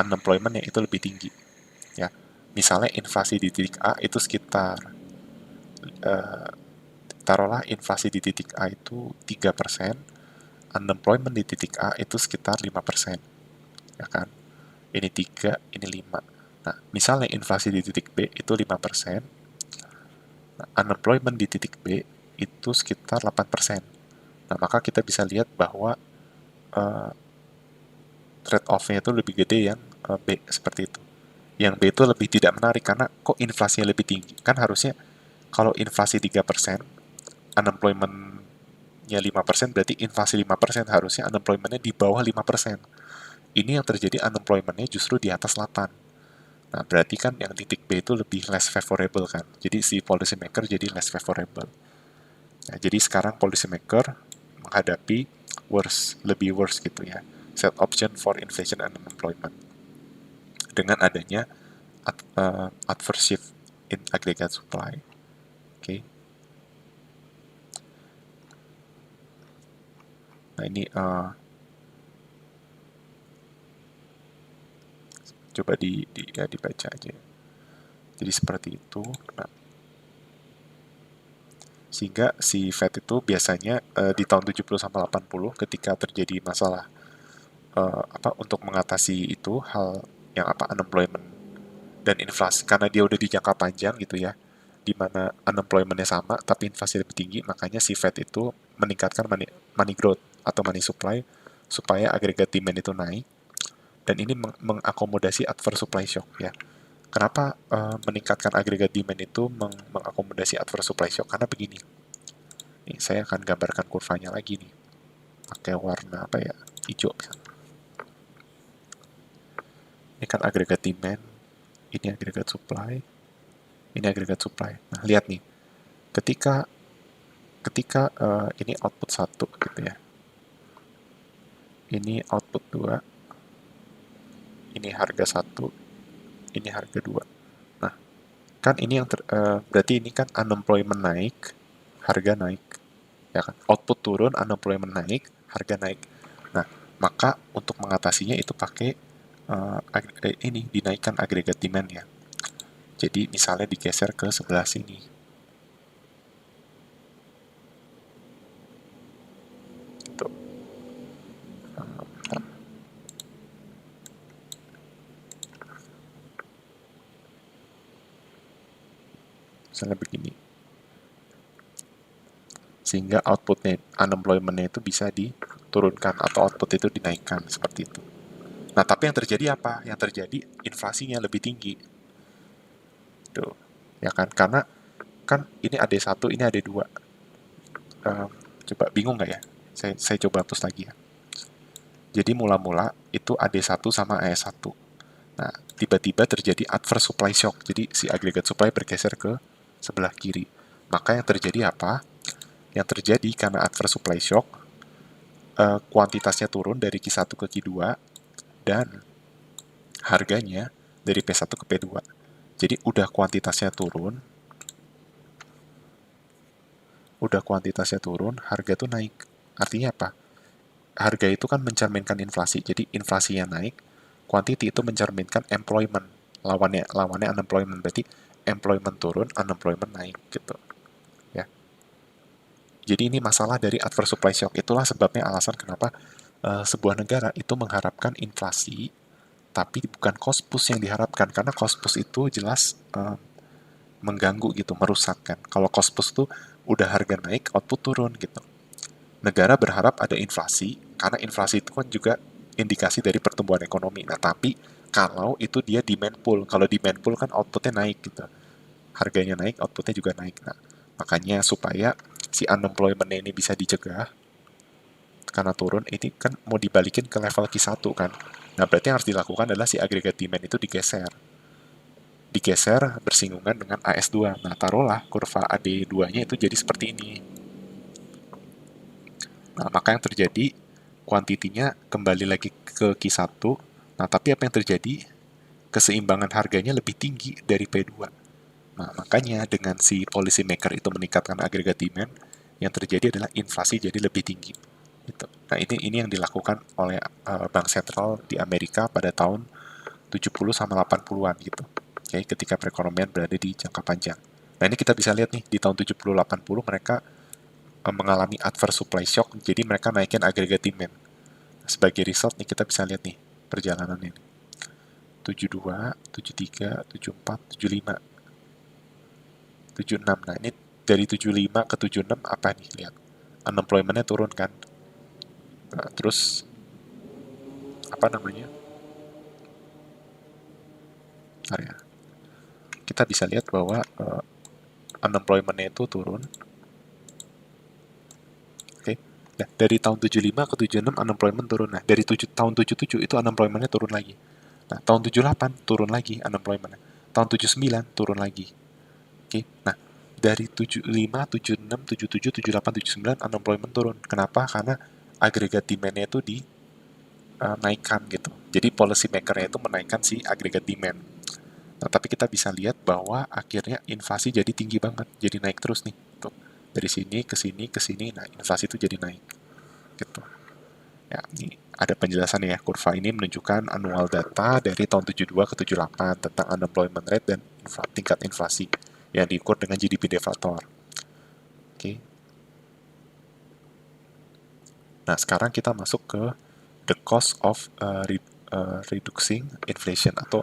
Speaker 1: unemployment-nya itu lebih tinggi. Ya, misalnya inflasi di titik A itu sekitar, eh, taruhlah inflasi di titik A itu 3%, unemployment di titik A itu sekitar 5%. Ya kan? Ini 3, ini 5. Nah, misalnya inflasi di titik B itu 5%, nah, unemployment di titik B itu sekitar 8%. Nah, maka kita bisa lihat bahwa uh, trade-off-nya itu lebih gede yang B, seperti itu. Yang B itu lebih tidak menarik karena kok inflasinya lebih tinggi. Kan harusnya kalau inflasi 3%, unemployment-nya 5%, berarti inflasi 5%, harusnya unemployment-nya di bawah 5%. Ini yang terjadi, unemployment-nya justru di atas 8. Nah, berarti kan yang titik B itu lebih less favorable kan. Jadi si policy maker jadi less favorable. Nah, jadi sekarang policy maker menghadapi worse, lebih worse gitu ya. Set option for inflation and unemployment. Dengan adanya adverse shift in aggregate supply. Oke. Okay. Nah, ini coba ya, dibaca aja. Jadi seperti itu. Nah, sehingga si Fed itu biasanya di tahun 70 sampai 80 ketika terjadi masalah untuk mengatasi itu hal yang unemployment dan inflasi, karena dia udah di jangka panjang gitu ya, di mana unemployment-nya sama tapi inflasi lebih tinggi, makanya si Fed itu meningkatkan money growth atau money supply supaya agregat demand itu naik, dan ini mengakomodasi adverse supply shock ya. Kenapa meningkatkan agregat demand itu mengakomodasi adverse supply shock? Karena begini, nih saya akan gambarkan kurvanya lagi nih, pakai warna apa ya, hijau misalnya. Ini kan agregat demand, ini agregat supply, ini agregat supply. Nah, lihat nih, ketika ketika ini output 1 gitu ya, ini output 2, ini harga 1, ini harga 2. Nah, kan ini yang berarti ini kan unemployment naik, harga naik. Ya kan? Output turun, unemployment naik, harga naik. Nah, maka untuk mengatasinya itu pakai ini dinaikkan agregat demand ya. Jadi misalnya digeser ke sebelah sini. Gitu. Misalnya begini. Sehingga outputnya, unemployment-nya itu bisa diturunkan atau output itu dinaikkan seperti itu. Nah, tapi yang terjadi apa? Yang terjadi inflasinya lebih tinggi. Tuh. Ya kan? Karena kan ini ada satu, ini ada dua. Coba bingung nggak ya? Saya coba hapus lagi ya. Jadi mula-mula itu AD1 sama AS1. Nah, tiba-tiba terjadi adverse supply shock. Jadi si agregat supply bergeser ke sebelah kiri. Maka yang terjadi apa? Yang terjadi karena adverse supply shock, kuantitasnya turun dari Q1 ke Q2, dan harganya dari P1 ke P2. Jadi udah kuantitasnya turun, harga tuh naik. Artinya apa? Harga itu kan mencerminkan inflasi. Jadi inflasinya naik, quantity itu mencerminkan employment. Lawannya unemployment. Berarti employment turun, unemployment naik gitu. Ya. Jadi ini masalah dari adverse supply shock. Itulah sebabnya alasan kenapa sebuah negara itu mengharapkan inflasi, tapi bukan cost push yang diharapkan. Karena cost push itu jelas mengganggu gitu, merusak kan. Kalau cost push tuh udah harga naik, output turun gitu. Negara berharap ada inflasi, karena inflasi itu kan juga indikasi dari pertumbuhan ekonomi. Nah, tapi kalau itu dia demand pull, kalau demand pull kan outputnya naik gitu. Harganya naik, outputnya juga naik. Nah, makanya supaya si unemployment ini bisa dicegah, karena turun, ini kan mau dibalikin ke level Q1 kan. Nah, berarti yang harus dilakukan adalah si agregat demand itu digeser bersinggungan dengan AS2. Nah, taruhlah kurva AD2-nya itu jadi seperti ini. Nah, maka yang terjadi, kuantitinya kembali lagi ke Q1. Nah, tapi apa yang terjadi? Keseimbangan harganya lebih tinggi dari P2. Nah, makanya dengan si policy maker itu meningkatkan agregat demand, yang terjadi adalah inflasi jadi lebih tinggi. Gitu. Nah, ini yang dilakukan oleh bank sentral di Amerika pada tahun 70 sama 80-an gitu. Oke, ketika perekonomian berada di jangka panjang. Nah, ini kita bisa lihat nih, di tahun 70-80 mereka mengalami adverse supply shock, jadi mereka naikin agregat demand. Sebagai result nih, kita bisa lihat nih perjalanannya nih. 72, 73, 74, 75, 76. Nah, ini dari 75 ke 76 apa nih? Lihat. Unemployment-nya turun kan. Nah, terus apa namanya? Bentar ya. Kita bisa lihat bahwa unemployment-nya itu turun. Oke. Nah, dari tahun 75 ke 76 unemployment turun. Nah, dari tahun 77 itu unemployment-nya turun lagi. Nah, tahun 78 turun lagi unemployment-nya. Tahun 79 turun lagi. Oke. Nah, dari 75, 76, 77, 78, 79 unemployment turun. Kenapa? Karena agregat demand-nya itu dinaikkan gitu. Jadi policy maker-nya itu menaikkan si agregat demand. Nah, tapi kita bisa lihat bahwa akhirnya inflasi jadi tinggi banget, jadi naik terus nih. Tuh. Dari sini ke sini ke sini, nah inflasi itu jadi naik. Gitu. Ya, ini ada penjelasan ya. Kurva ini menunjukkan annual data dari tahun 72 ke 78 tentang unemployment rate dan tingkat inflasi yang diukur dengan GDP deflator. Oke. Nah, sekarang kita masuk ke the cost of reducing inflation atau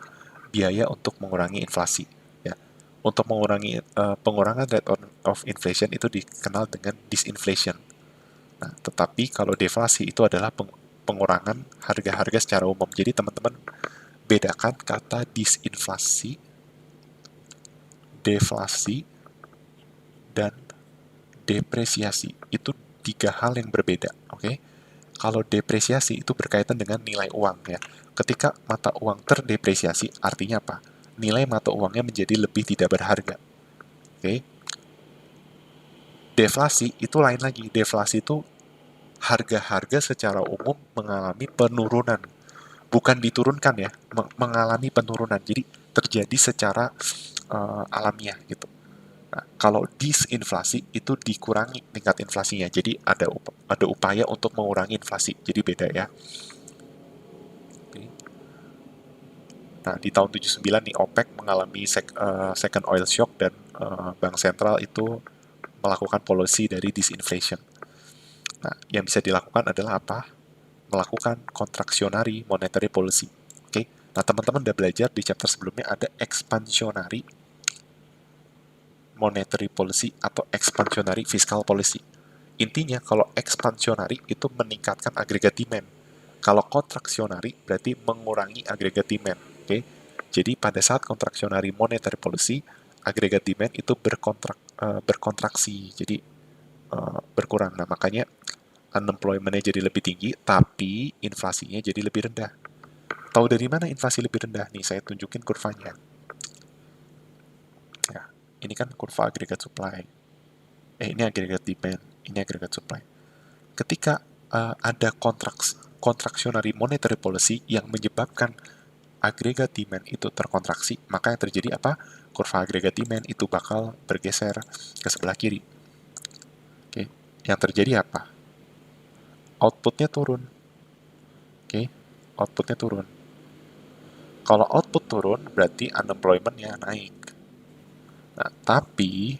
Speaker 1: biaya untuk mengurangi inflasi. Ya, untuk mengurangi pengurangan rate of inflation itu dikenal dengan disinflation. Nah, tetapi kalau deflasi itu adalah pengurangan harga-harga secara umum. Jadi teman-teman bedakan kata disinflasi, deflasi, dan depresiasi. Itu tiga hal yang berbeda, oke? Kalau depresiasi itu berkaitan dengan nilai uang ya. Ketika mata uang terdepresiasi, artinya apa? Nilai mata uangnya menjadi lebih tidak berharga. Oke. Deflasi itu lain lagi. Deflasi itu harga-harga secara umum mengalami penurunan. Bukan diturunkan ya, mengalami penurunan. Jadi terjadi secara alamiah gitu. Nah, kalau disinflasi itu dikurangi tingkat inflasinya. Jadi ada upaya untuk mengurangi inflasi. Jadi beda ya. Oke. Nah, di tahun 79 nih OPEC mengalami second oil shock dan bank sentral itu melakukan policy dari disinflation. Nah, yang bisa dilakukan adalah apa? Melakukan contractionary monetary policy. Oke. Nah, teman-teman udah belajar di chapter sebelumnya ada expansionary monetary policy atau expansionary fiscal policy. Intinya kalau expansionary itu meningkatkan agregat demand. Kalau kontraksionari berarti mengurangi agregat demand. Oke. Jadi pada saat kontraksionari monetary policy, agregat demand itu berkontraksi. Jadi berkurang. Nah, makanya unemployment-nya jadi lebih tinggi, tapi inflasinya jadi lebih rendah. Tahu dari mana inflasi lebih rendah? Nih, saya tunjukin kurvanya. Ya, ini kan kurva agregat supply. Ini agregat demand, ini agregat supply. Ketika ada contractionary monetary policy yang menyebabkan agregat demand itu terkontraksi, maka yang terjadi apa? Kurva agregat demand itu bakal bergeser ke sebelah kiri. Oke, yang terjadi apa? Outputnya turun. Oke, outputnya turun. Kalau output turun, berarti unemployment-nya naik. Nah, tapi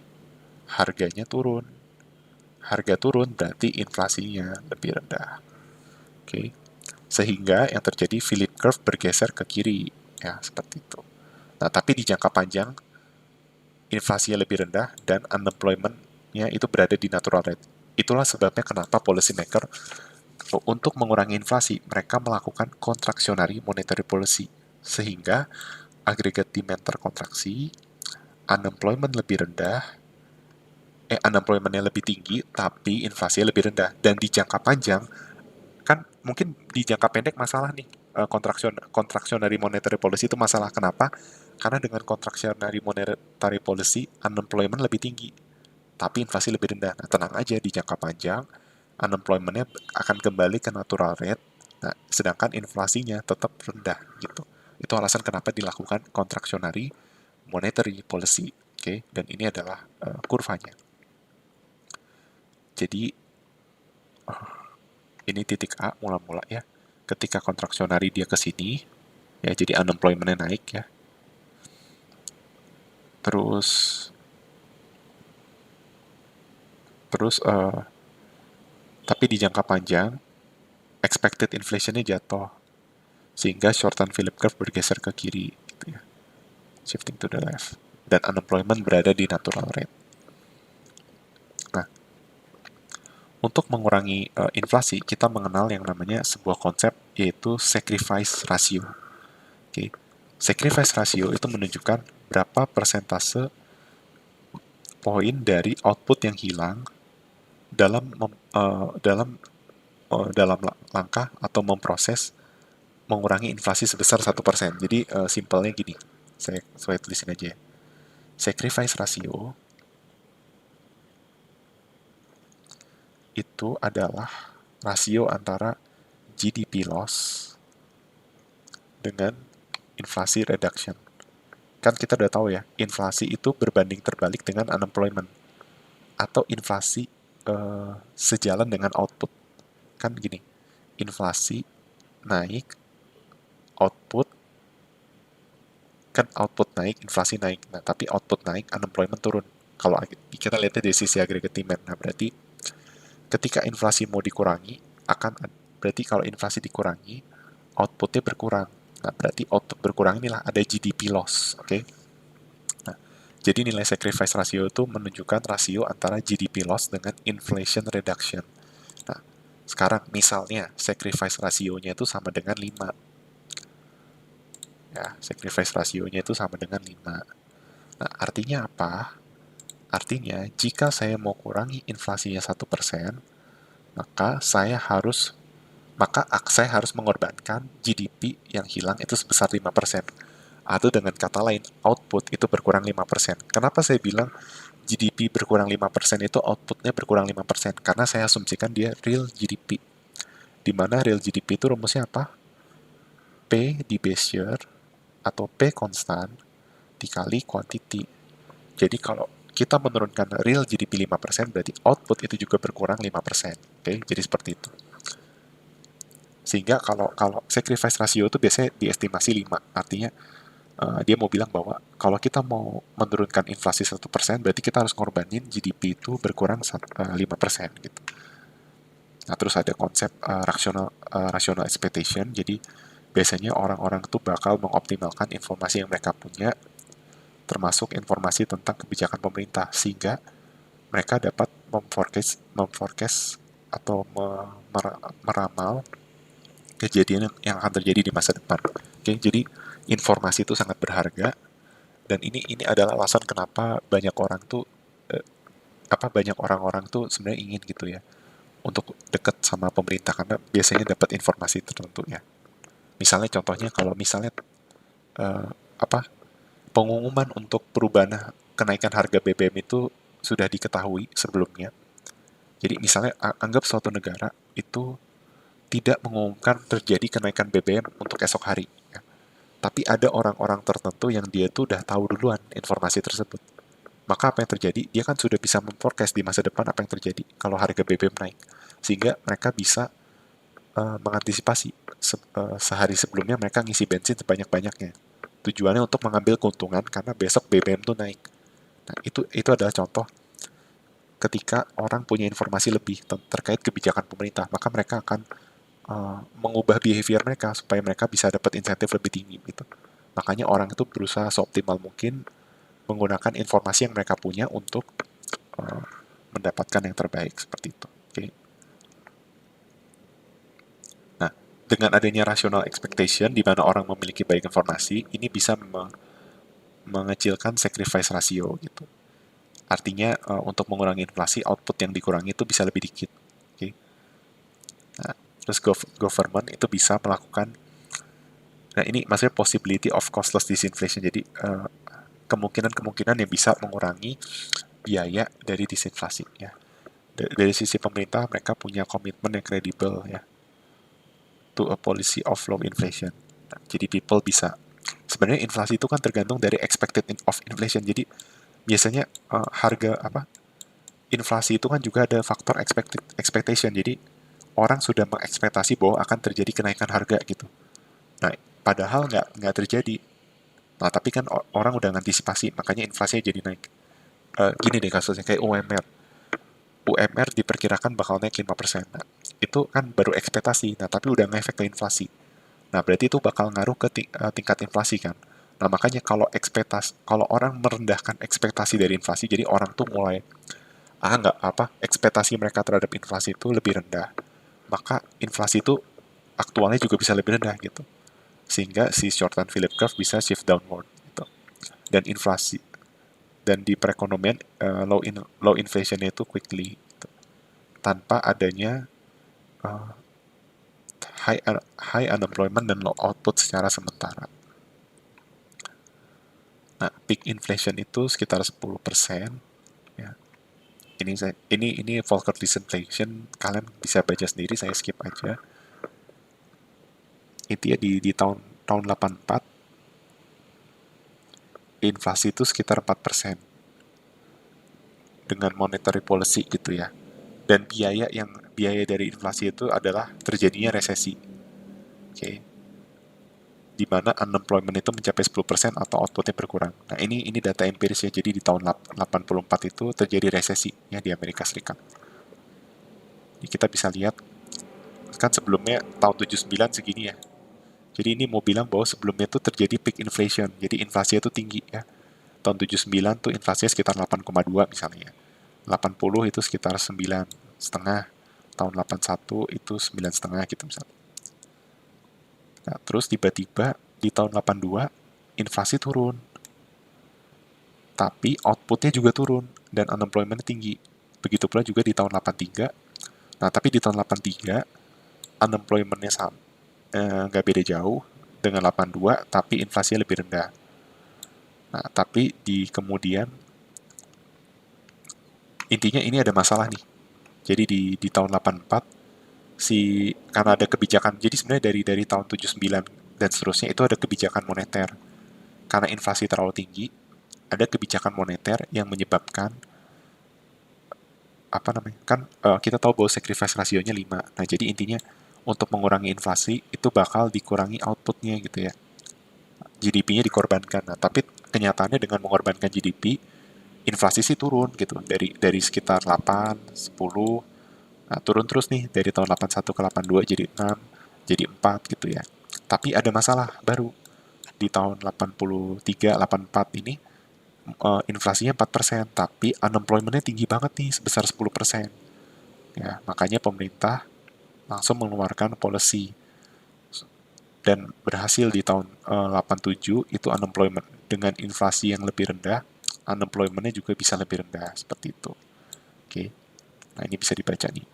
Speaker 1: harganya turun. Harga turun berarti inflasinya lebih rendah. Oke. Sehingga yang terjadi Philip curve bergeser ke kiri. Ya, seperti itu. Nah, tapi di jangka panjang, inflasinya lebih rendah dan unemployment-nya itu berada di natural rate. Itulah sebabnya kenapa policy maker untuk mengurangi inflasi, mereka melakukan contractionary monetary policy. Sehingga agregat demand terkontraksi, unemployment lebih rendah, unemployment-nya lebih tinggi, tapi inflasinya lebih rendah. Dan di jangka panjang, kan mungkin di jangka pendek masalah nih, contractionary monetary policy itu masalah. Kenapa? Karena dengan contractionary monetary policy, unemployment lebih tinggi, tapi inflasi lebih rendah. Nah, tenang aja, di jangka panjang, unemployment-nya akan kembali ke natural rate. Nah, sedangkan inflasinya tetap rendah gitu. Itu alasan kenapa dilakukan contractionary monetary policy. Oke, dan ini adalah kurvanya. Jadi ini titik A mula-mula ya. Ketika contractionary dia ke sini, ya jadi unemployment-nya naik ya. Terus tapi di jangka panjang expected inflation-nya jatuh sehingga short-term Philip curve bergeser ke kiri gitu ya. Shifting to the left. Dan unemployment berada di natural rate. Nah, untuk mengurangi inflasi, kita mengenal yang namanya sebuah konsep yaitu sacrifice ratio. Oke. Sacrifice ratio itu menunjukkan berapa persentase poin dari output yang hilang dalam langkah atau memproses mengurangi inflasi sebesar 1%. Jadi simpelnya gini, saya tulisin aja ya. Sacrifice ratio itu adalah rasio antara GDP loss dengan inflasi reduction. Kan kita udah tahu ya, inflasi itu berbanding terbalik dengan unemployment atau inflasi sejalan dengan output. Kan gini, inflasi naik, output kan output naik, inflasi naik. Nah, tapi output naik, unemployment turun. Kalau kita lihatnya dari sisi aggregate demand, nah berarti ketika inflasi mau dikurangi, berarti kalau inflasi dikurangi, outputnya berkurang. Nah, berarti output berkurang inilah ada GDP loss, oke? Nah, jadi nilai sacrifice ratio itu menunjukkan rasio antara GDP loss dengan inflation reduction. Nah, sekarang misalnya sacrifice rasionya itu sama dengan 5. Ya, sacrifice rasionya itu sama dengan 5. Nah, artinya apa? Artinya, jika saya mau kurangi inflasinya 1%, saya harus mengorbankan GDP yang hilang itu sebesar 5%. Atau dengan kata lain, output itu berkurang 5%. Kenapa saya bilang GDP berkurang 5% itu outputnya berkurang 5%? Karena saya asumsikan dia real GDP. Di mana real GDP itu rumusnya apa? P di base year atau P konstan dikali quantity. Jadi kalau kita menurunkan real GDP 5%, berarti output itu juga berkurang 5%. Oke, jadi seperti itu. Sehingga kalau sacrifice ratio itu biasanya diestimasi 5. Artinya dia mau bilang bahwa kalau kita mau menurunkan inflasi 1%, berarti kita harus ngorbanin GDP itu berkurang 5% gitu. Nah, terus ada konsep rational expectation. Jadi biasanya orang-orang itu bakal mengoptimalkan informasi yang mereka punya, termasuk informasi tentang kebijakan pemerintah, sehingga mereka dapat memforecast atau meramal kejadian yang akan terjadi di masa depan. Oke, jadi informasi itu sangat berharga dan ini adalah alasan kenapa banyak orang tuh banyak orang-orang tuh sebenarnya ingin gitu ya untuk dekat sama pemerintah karena biasanya dapat informasi tertentu ya. Misalnya contohnya kalau misalnya eh, apa pengumuman untuk perubahan kenaikan harga BBM itu sudah diketahui sebelumnya. Jadi misalnya anggap suatu negara itu tidak mengumumkan terjadi kenaikan BBM untuk esok hari. Ya. Tapi ada orang-orang tertentu yang dia tuh udah tahu duluan informasi tersebut. Maka apa yang terjadi? Dia kan sudah bisa memforecast di masa depan apa yang terjadi kalau harga BBM naik. Sehingga mereka bisa mengantisipasi sehari sebelumnya mereka ngisi bensin sebanyak-banyaknya. Tujuannya untuk mengambil keuntungan karena besok BBM tuh naik. Nah, itu adalah contoh ketika orang punya informasi lebih terkait kebijakan pemerintah, maka mereka akan mengubah behavior mereka supaya mereka bisa dapat insentif lebih tinggi gitu. Makanya orang itu berusaha seoptimal mungkin menggunakan informasi yang mereka punya untuk uh, mendapatkan yang terbaik seperti itu. Okay. Nah, dengan adanya rational expectation di mana orang memiliki banyak informasi, ini bisa mengecilkan sacrifice ratio gitu. Artinya untuk mengurangi inflasi, output yang dikurangi itu bisa lebih dikit. Okay. Nah, terus government itu bisa melakukan, nah ini maksudnya possibility of costless disinflation. Jadi kemungkinan-kemungkinan yang bisa mengurangi biaya dari disinflasi ya. Dari sisi pemerintah, mereka punya komitmen yang kredibel ya, to a policy of low inflation. Nah, jadi people bisa, sebenarnya inflasi itu kan tergantung dari expected of inflation. Jadi biasanya harga apa, inflasi itu kan juga ada faktor expectation. Jadi orang sudah mengekspektasi bahwa akan terjadi kenaikan harga gitu. Nah, padahal nggak terjadi. Nah, tapi kan orang udah ngantisipasi, makanya inflasinya jadi naik. Gini deh kasusnya kayak UMR. UMR diperkirakan bakal naik 5%. Nah, itu kan baru ekspektasi. Nah, tapi udah ngefek ke inflasi. Nah, berarti itu bakal ngaruh ke tingkat inflasi kan. Nah, makanya kalau orang merendahkan ekspektasi dari inflasi, jadi orang tuh mulai nggak apa, ekspektasi mereka terhadap inflasi itu lebih rendah, maka inflasi itu aktualnya juga bisa lebih rendah gitu. Sehingga si short term Philip curve bisa shift downward gitu. Dan inflasi dan di perekonomian low inflation itu quickly gitu. Tanpa adanya uh, high unemployment dan low output secara sementara. Nah, peak inflation itu sekitar 10%. Ya. Ini Volcker disinflation, kalian bisa baca sendiri, saya skip aja. Itu ya di tahun 84 inflasi itu sekitar 4% dengan monetary policy gitu ya. Dan biaya dari inflasi itu adalah terjadinya resesi. Oke. Okay. Di mana unemployment itu mencapai 10% atau outputnya berkurang. Nah, ini data empiris ya. Jadi di tahun 84 itu terjadi resesi ya di Amerika Serikat. Jadi kita bisa lihat kan sebelumnya tahun 79 segini ya. Jadi ini mau bilang bahwa sebelumnya itu terjadi peak inflation. Jadi inflasi itu tinggi ya. Tahun 79 tuh inflasinya sekitar 8,2 misalnya. 80 itu sekitar 9,5. Tahun 81 itu 9,5 gitu misalnya. Nah, terus tiba-tiba di tahun 82 inflasi turun, tapi outputnya juga turun dan unemployment tinggi. Begitu pula juga di tahun 83. Nah, tapi di tahun 83 unemployment-nya sama, nggak beda jauh dengan 82, tapi inflasinya lebih rendah. Nah, tapi di kemudian intinya ini ada masalah nih. Jadi di tahun 84 karena ada kebijakan. Jadi sebenarnya dari tahun 79 dan seterusnya itu ada kebijakan moneter. Karena inflasi terlalu tinggi, ada kebijakan moneter yang menyebabkan apa namanya? Kan kita tahu bahwa sacrifice rasionya 5. Nah, jadi intinya untuk mengurangi inflasi itu bakal dikurangi outputnya gitu ya. GDP-nya dikorbankan. Nah, tapi kenyataannya dengan mengorbankan GDP, inflasi sih turun gitu dari sekitar 8, 10. Nah, turun terus nih dari tahun 81 ke 82 jadi 6, jadi 4 gitu ya. Tapi ada masalah baru di tahun 83, 84 ini inflasinya 4%, tapi unemployment-nya tinggi banget nih sebesar 10%. Ya, makanya pemerintah langsung mengeluarkan policy dan berhasil di tahun 87 itu unemployment dengan inflasi yang lebih rendah, unemployment-nya juga bisa lebih rendah seperti itu. Oke. Nah, ini bisa dibaca nih.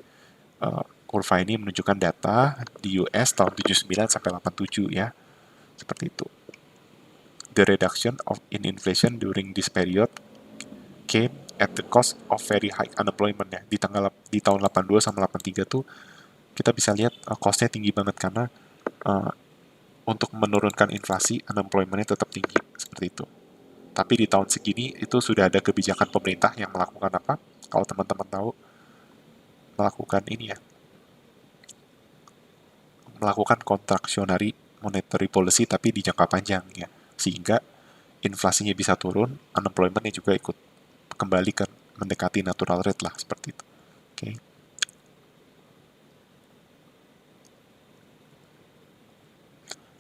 Speaker 1: Kurva ini menunjukkan data di US tahun 79 sampai 87 ya. Seperti itu. The reduction in inflation during this period came at the cost of very high unemployment ya. Di tahun 82 sama 83 tuh kita bisa lihat cost-nya tinggi banget karena uh, untuk menurunkan inflasi unemployment-nya tetap tinggi seperti itu. Tapi di tahun segini itu sudah ada kebijakan pemerintah yang melakukan apa? Kalau teman-teman tahu, melakukan ini ya, melakukan contractionary monetary policy tapi di jangka panjang ya, sehingga inflasinya bisa turun, unemployment-nya juga ikut kembali ke mendekati natural rate lah seperti itu. Oke. Okay.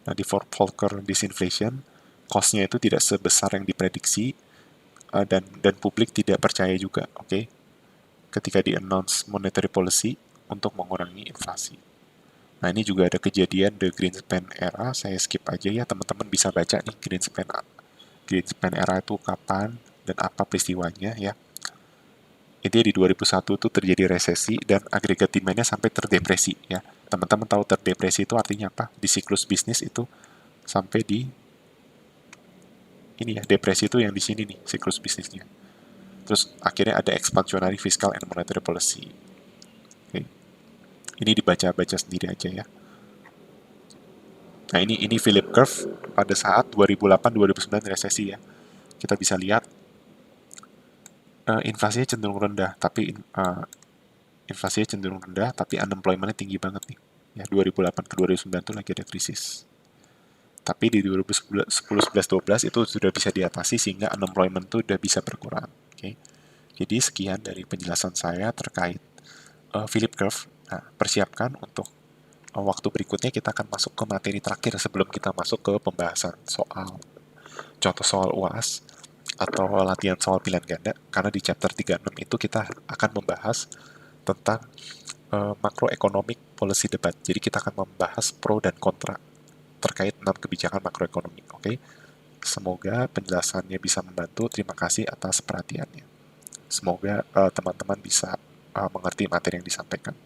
Speaker 1: Nah, di Volcker disinflation, cost-nya itu tidak sebesar yang diprediksi dan publik tidak percaya juga, oke? Okay? Ketika di-announce monetary policy untuk mengurangi inflasi. Nah, ini juga ada kejadian the Greenspan era, saya skip aja ya, teman-teman bisa baca nih Greenspan era itu kapan dan apa peristiwanya ya. Intinya di 2001 itu terjadi resesi dan agregat demand-nya sampai terdepresi ya. Teman-teman tahu terdepresi itu artinya apa? Di siklus bisnis itu sampai di ini ya, depresi itu yang di sini nih, siklus bisnisnya. Terus akhirnya ada expansionary fiscal and monetary policy. Oke. Ini dibaca-baca sendiri aja ya. Nah, ini Philip curve pada saat 2008-2009 resesi ya. Kita bisa lihat inflasinya cenderung rendah, tapi unemployment-nya tinggi banget nih. Ya, 2008 ke 2009 itu lagi ada krisis. Tapi di 2010, 11, 12 itu sudah bisa diatasi sehingga unemployment itu sudah bisa berkurang. Oke. Jadi sekian dari penjelasan saya terkait Philip curve. Nah, persiapkan untuk waktu berikutnya kita akan masuk ke materi terakhir sebelum kita masuk ke pembahasan soal contoh soal UAS atau latihan soal pilihan ganda, karena di chapter 36 itu kita akan membahas tentang macroeconomic policy debat. Jadi kita akan membahas pro dan kontra terkait 6 kebijakan makroekonomi. Oke, semoga penjelasannya bisa membantu. Terima kasih atas perhatiannya. Semoga teman-teman bisa mengerti materi yang disampaikan.